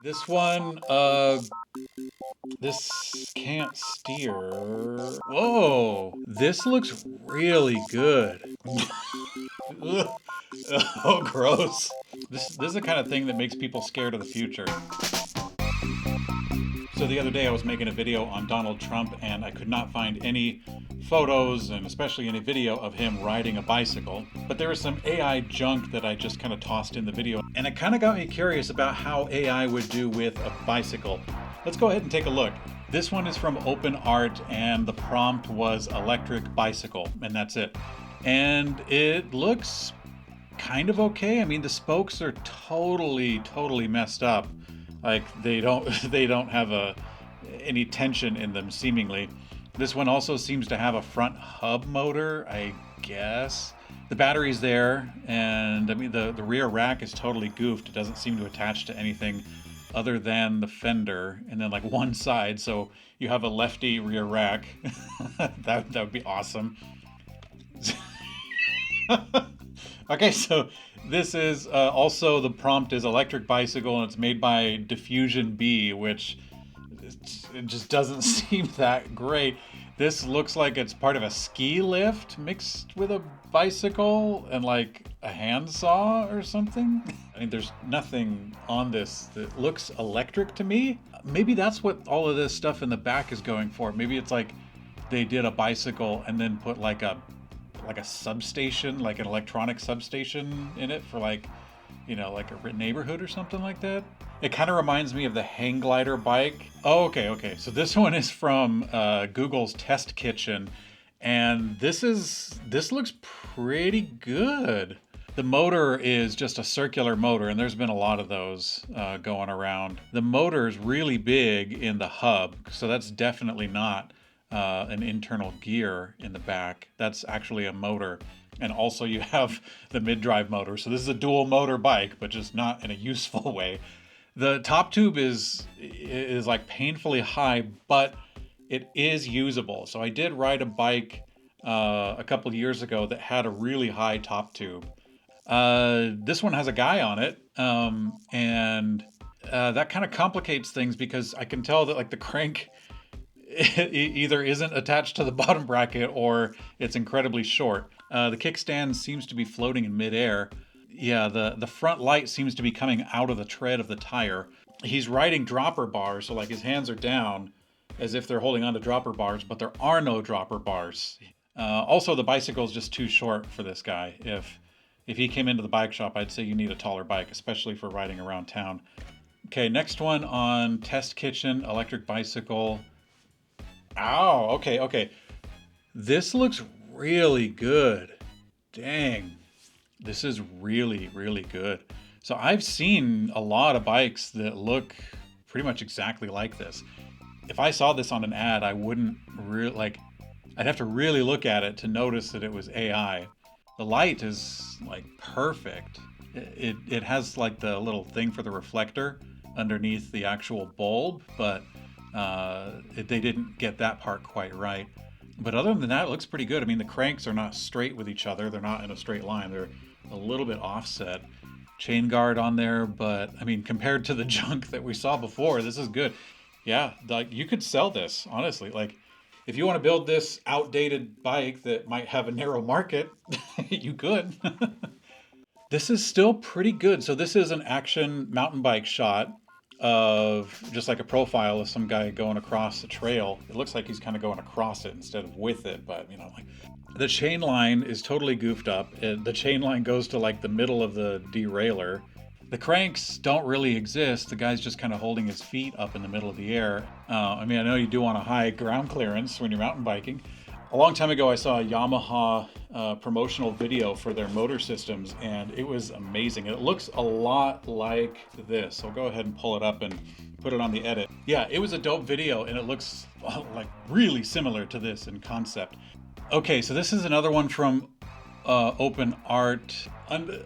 This one, this can't steer. Whoa, this looks really good. Ugh. Oh, gross. This is the kind of thing that makes people scared of the future. So the other day I was making a video on Donald Trump and I could not find any photos and especially any video of him riding a bicycle. But there was some AI junk that I just kind of tossed in the video and it kind of got me curious about how AI would do with a bicycle. Let's go ahead and take a look. This one is from OpenArt and the prompt was electric bicycle and that's it. And it looks kind of okay. I mean, the spokes are totally messed up. Like they don't they don't have any tension in them seemingly. This one also seems to have a front hub motor, I guess. The battery's there, and I mean the rear rack is totally goofed. It doesn't seem to attach to anything other than the fender and then like one side, so you have a lefty rear rack. That would be awesome. Okay, so this is also the prompt is electric bicycle and it's made by Diffusion B, which it just doesn't seem that great. This looks like it's part of a ski lift mixed with a bicycle and like a handsaw or something. I mean, there's nothing on this that looks electric to me. Maybe that's what all of this stuff in the back is going for. Maybe it's like they did a bicycle and then put like a substation, like an electronic substation in it for like, you know, like a neighborhood or something like that. It kind of reminds me of the hang glider bike. Oh, okay. So this one is from Google's Test Kitchen, and this looks pretty good. The motor is just a circular motor, and there's been a lot of those going around. The motor is really big in the hub, so that's definitely not an internal gear in the back. That's actually a motor. And also you have the mid-drive motor. So this is a dual motor bike, but just not in a useful way. The top tube is like painfully high, but it is usable. So I did ride a bike a couple of years ago that had a really high top tube. This one has a guy on it, and that kind of complicates things because I can tell that like the crank either isn't attached to the bottom bracket or it's incredibly short. The kickstand seems to be floating in midair. Yeah, the front light seems to be coming out of the tread of the tire. He's riding dropper bars, so like his hands are down as if they're holding onto dropper bars, but there are no dropper bars. Also, the bicycle is just too short for this guy. If he came into the bike shop, I'd say you need a taller bike, especially for riding around town. Okay, next one on Test Kitchen, electric bicycle. Oh, okay. This looks really good. Dang. This is really good. So I've seen a lot of bikes that look pretty much exactly like this. If I saw this on an ad, I wouldn't really like I'd have to really look at it to notice that it was AI. The light is like perfect. It has like the little thing for the reflector underneath the actual bulb, but they didn't get that part quite right. But other than that, it looks pretty good. I mean, the cranks are not straight with each other. They're not in a straight line. They're a little bit offset. Chain guard on there, but I mean, compared to the junk that we saw before, this is good. Yeah, like you could sell this, honestly. Like, if you want to build this outdated bike that might have a narrow market, you could. This is still pretty good. So this is an action mountain bike shot of just like a profile of some guy going across the trail. It looks like he's kind of going across it instead of with it, but you know, like the chain line is totally goofed up. The chain line goes to like the middle of the derailleur. The cranks don't really exist. The guy's just kind of holding his feet up in the middle of the air. I mean, I know you do want a high ground clearance when you're mountain biking. A long time ago, I saw a Yamaha promotional video for their motor systems, and it was amazing. It looks a lot like this. I'll go ahead and pull it up and put it on the edit. Yeah, it was a dope video, and it looks like really similar to this in concept. Okay, so this is another one from OpenArt.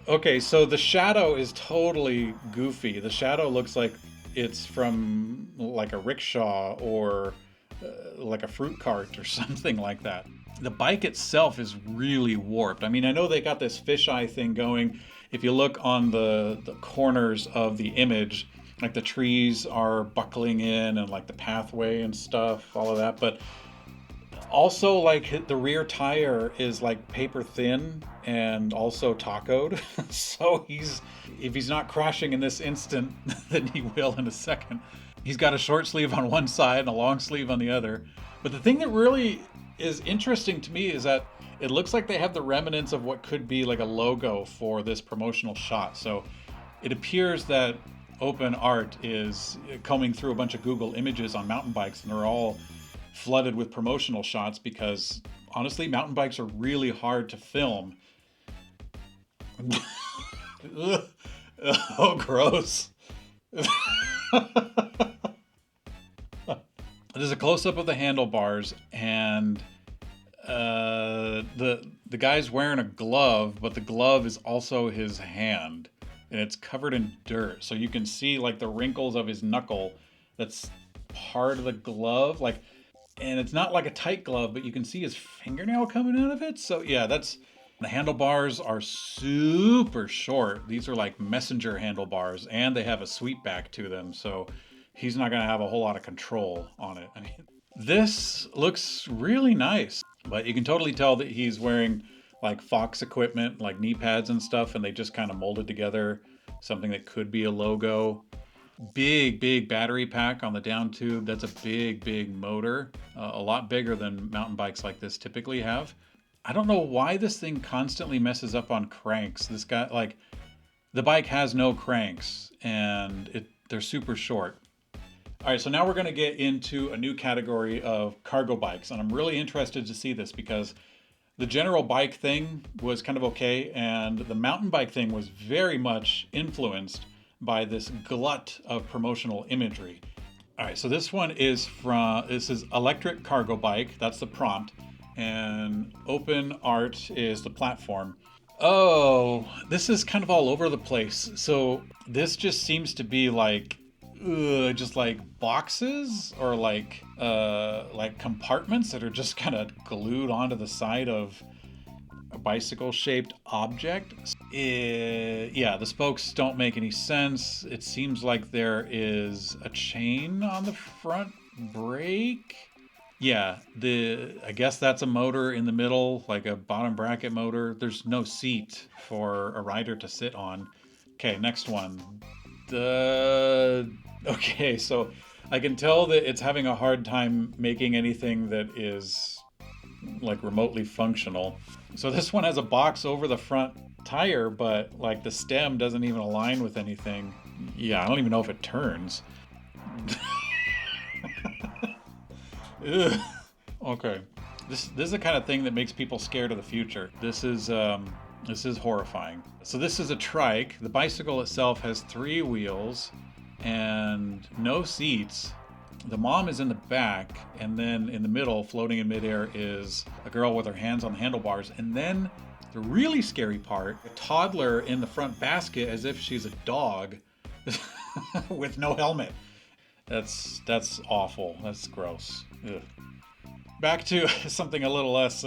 Okay, so the shadow is totally goofy. The shadow looks like it's from like a rickshaw or like a fruit cart or something like that. The bike itself is really warped. I mean, I know they got this fisheye thing going. If you look on the corners of the image, Like the trees are buckling in and like the pathway and stuff, all of that. But also, like the rear tire is like paper thin and also tacoed. So if he's not crashing in this instant, then he will in a second. He's got a short sleeve on one side and a long sleeve on the other. But the thing that really is interesting to me is that it looks like they have the remnants of what could be like a logo for this promotional shot. So it appears that Open Art is combing through a bunch of Google images on mountain bikes, and they're all flooded with promotional shots because honestly, mountain bikes are really hard to film. Oh, gross. There's a close up of the handlebars, and the guy's wearing a glove, but the glove is also his hand, and it's covered in dirt, so you can see like the wrinkles of his knuckle. That's part of the glove, like, and it's not like a tight glove, but you can see his fingernail coming out of it. So yeah, that's the handlebars are super short. These are like messenger handlebars, and they have a sweep back to them, so he's not gonna have a whole lot of control on it. I mean, this looks really nice, but you can totally tell that he's wearing like Fox equipment, like knee pads and stuff, and they just kind of molded together something that could be a logo. Big battery pack on the down tube. That's a big motor, a lot bigger than mountain bikes like this typically have. I don't know why this thing constantly messes up on cranks. This guy, like, the bike has no cranks, and they're super short. All right, so now we're going to get into a new category of cargo bikes, and I'm really interested to see this because the general bike thing was kind of okay, and the mountain bike thing was very much influenced by this glut of promotional imagery. All right, so this is Electric Cargo Bike. That's the prompt. And Open Art is the platform. Oh, this is kind of all over the place. So this just seems to be like, just like boxes or like compartments that are just kind of glued onto the side of a bicycle shaped object. Yeah, the spokes don't make any sense. It seems like there is a chain on the front brake. Yeah, I guess that's a motor in the middle, like a bottom bracket motor. There's no seat for a rider to sit on. Okay, next one. Okay, so I can tell that it's having a hard time making anything that is like remotely functional. So this one has a box over the front tire, but like the stem doesn't even align with anything. Yeah, I don't even know if it turns. Ugh. Okay, this is the kind of thing that makes people scared of the future. This is horrifying. So this is a trike. The bicycle itself has 3 wheels and no seats. The mom is in the back, and then in the middle, floating in midair, is a girl with her hands on the handlebars. And then the really scary part, a toddler in the front basket as if she's a dog with no helmet. That's awful. That's gross. Ugh. Back to something a little less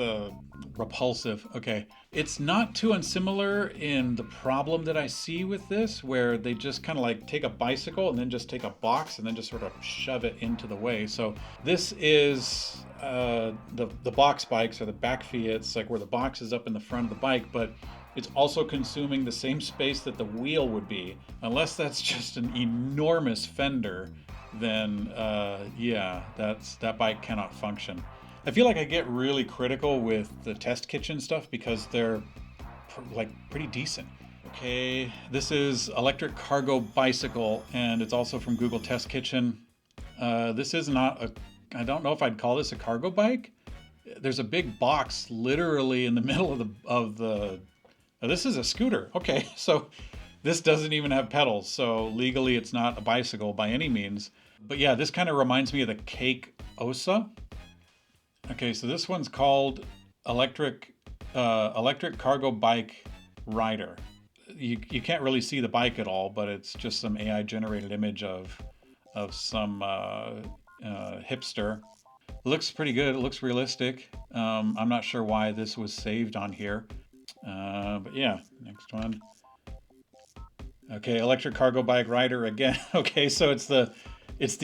repulsive. Okay. It's not too unsimilar in the problem that I see with this, where they just kind of like take a bicycle and then just take a box and then just sort of shove it into the way. So this is the box bikes, or the back Fiats, like where the box is up in the front of the bike, but it's also consuming the same space that the wheel would be. Unless that's just an enormous fender, then yeah, that bike cannot function. I feel like I get really critical with the test kitchen stuff because they're like pretty decent. Okay, this is Electric Cargo Bicycle, and it's also from Google Test Kitchen. This is not I don't know if I'd call this a cargo bike. There's a big box literally in the middle of the this is a scooter. Okay, so this doesn't even have pedals, so legally it's not a bicycle by any means. But yeah, this kind of reminds me of the Cake Osa. Okay, so this one's called Electric Cargo Bike Rider. You can't really see the bike at all, but it's just some AI generated image of some hipster. It looks pretty good. It looks realistic. I'm not sure why this was saved on here, but yeah, next one. Okay, electric cargo bike rider again. Okay, so it's the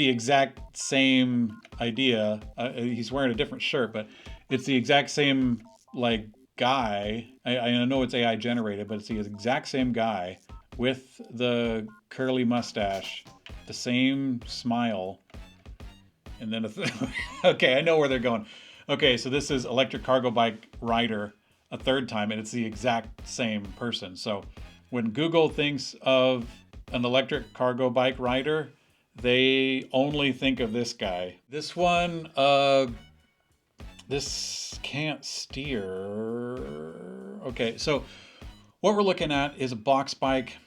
exact same idea. He's wearing a different shirt, but it's the exact same like guy. I know it's AI generated, but it's the exact same guy with the curly mustache, the same smile, and then okay, I know where they're going. Okay, so this is electric cargo bike rider a third time, and it's the exact same person. So when Google thinks of an electric cargo bike rider, they only think of this guy. This one, this can't steer. Okay, so what we're looking at is a box bike,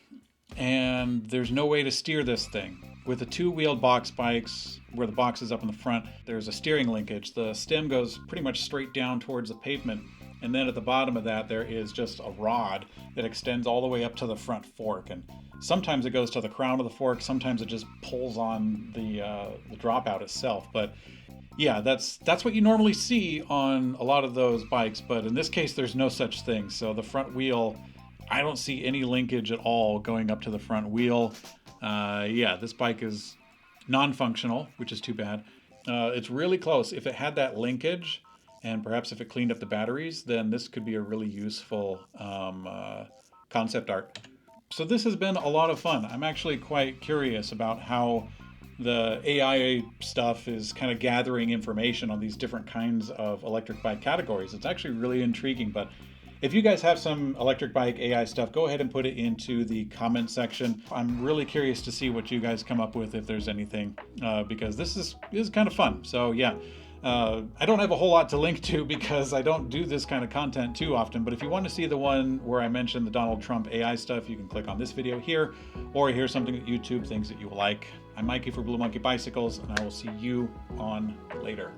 and there's no way to steer this thing. With the two-wheeled box bikes, where the box is up in the front, there's a steering linkage. The stem goes pretty much straight down towards the pavement, and then at the bottom of that, there is just a rod that extends all the way up to the front fork. And sometimes it goes to the crown of the fork, sometimes it just pulls on the dropout itself. But yeah, that's what you normally see on a lot of those bikes, but in this case, there's no such thing. So the front wheel, I don't see any linkage at all going up to the front wheel. Yeah, this bike is non-functional, which is too bad. It's really close. If it had that linkage, and perhaps if it cleaned up the batteries, then this could be a really useful concept art. So this has been a lot of fun. I'm actually quite curious about how the AI stuff is kind of gathering information on these different kinds of electric bike categories. It's actually really intriguing, but if you guys have some electric bike AI stuff, go ahead and put it into the comment section. I'm really curious to see what you guys come up with, if there's anything, because this is kind of fun. So yeah, I don't have a whole lot to link to because I don't do this kind of content too often, but if you want to see the one where I mentioned the Donald Trump AI stuff, you can click on this video here, or here's something that YouTube thinks that you will like. I'm Mikey for Blue Monkey Bicycles, and I will see you on later.